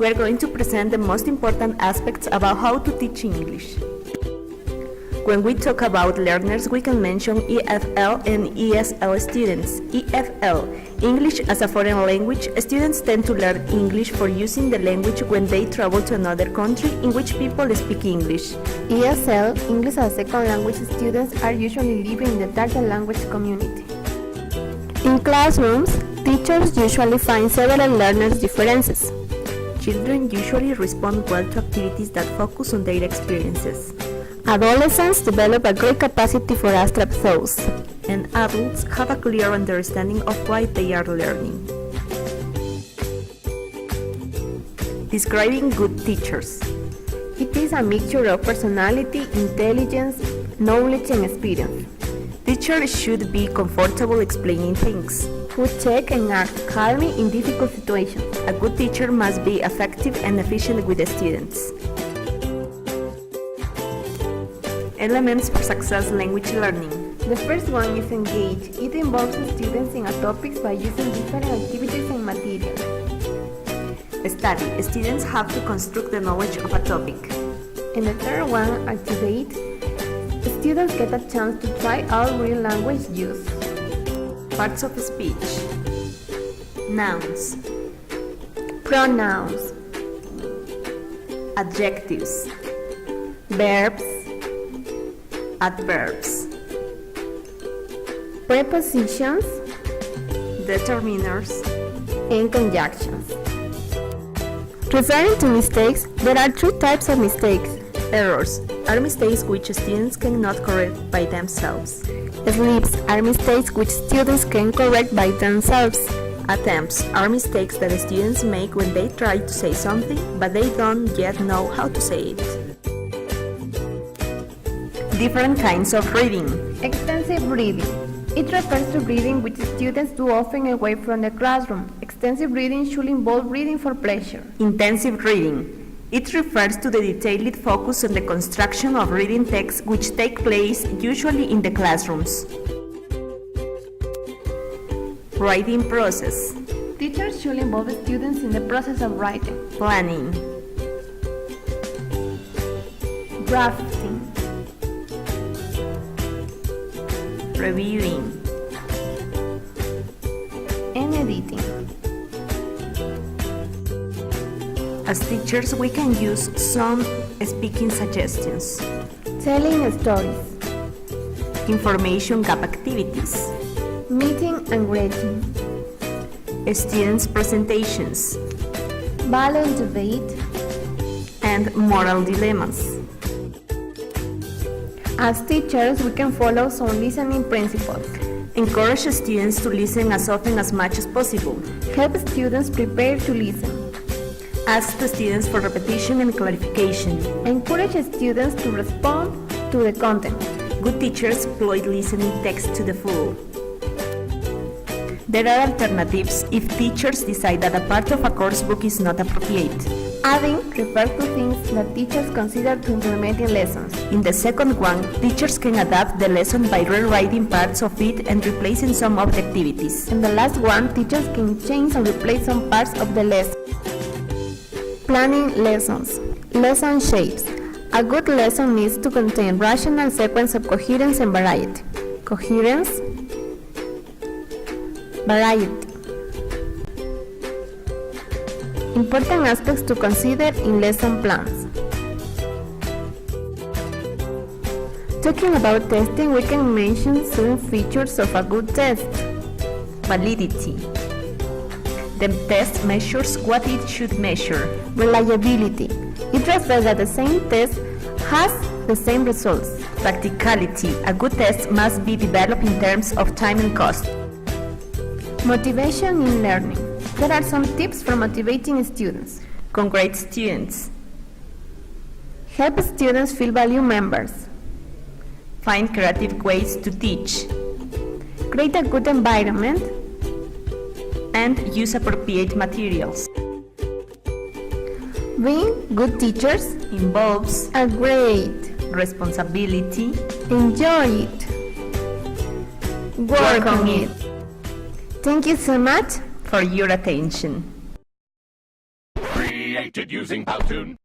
we are going to present the most important aspects about how to teach English. When we talk about learners, we can mention EFL and ESL students. EFL, English as a foreign language. Students tend to learn English for using the language when they travel to another country in which people speak English. ESL, English as a second language, students are usually living in the target language community. In classrooms, teachers usually find several learners' differences. Children usually respond well to activities that focus on their experiences. Adolescents develop a great capacity for abstract thoughts. And adults have a clear understanding of why they are learning. Describing good teachers. It is a mixture of personality, intelligence, knowledge, and experience. Teachers should be comfortable explaining things. Who check and act calmly in difficult situations. A good teacher must be effective and efficient with the students. Elements for success language learning. The first one is engage. It involves students in a topic by using different activities and materials. Study. Students have to construct the knowledge of a topic. And the third one, activate. Students get a chance to try out real language use. Parts of speech. Nouns. Pronouns. Adjectives. Verbs. Adverbs. Prepositions. Determiners. And conjunctions. Referring to mistakes, there are three types of mistakes. Errors are mistakes which students cannot correct by themselves. Slips are mistakes which students can correct by themselves. Attempts are mistakes that students make when they try to say something, but they don't yet know how to say it. Different kinds of reading. Extensive reading. It refers to reading which students do often away from the classroom. Extensive reading should involve reading for pleasure. Intensive reading. It refers to the detailed focus on the construction of reading texts which take place usually in the classrooms. Writing process. Teachers should involve students in the process of writing. Planning. Drafting. Reviewing. And editing. As teachers, we can use some speaking suggestions. Telling stories. Information gap activities. Meeting and greeting. Students' presentations. Balanced debate. And moral dilemmas. As teachers, we can follow some listening principles. Encourage students to listen as often as much as possible. Help students prepare to listen. Ask the students for repetition and clarification. Encourage students to respond to the content. Good teachers exploit listening text to the full. There are alternatives if teachers decide that a part of a course book is not appropriate. Adding refers to things that teachers consider to implement in lessons. In the second one, teachers can adapt the lesson by rewriting parts of it and replacing some of the activities. In the last one, teachers can change and replace some parts of the lesson. Planning lessons. Lesson shapes. A good lesson needs to contain rational sequence of coherence and variety. Coherence, variety. Important aspects to consider in lesson plans. Talking about testing, we can mention some features of a good test. Validity. The test measures what it should measure. Reliability. It refers that the same test has the same results. Practicality. A good test must be developed in terms of time and cost. Motivation in learning. There are some tips for motivating students. Congratulate students. Help students feel valued members. Find creative ways to teach. Create a good environment. And use appropriate materials. Being good teachers involves a great responsibility. Enjoy it. Work on it. Thank you so much for your attention. created using Powtoon.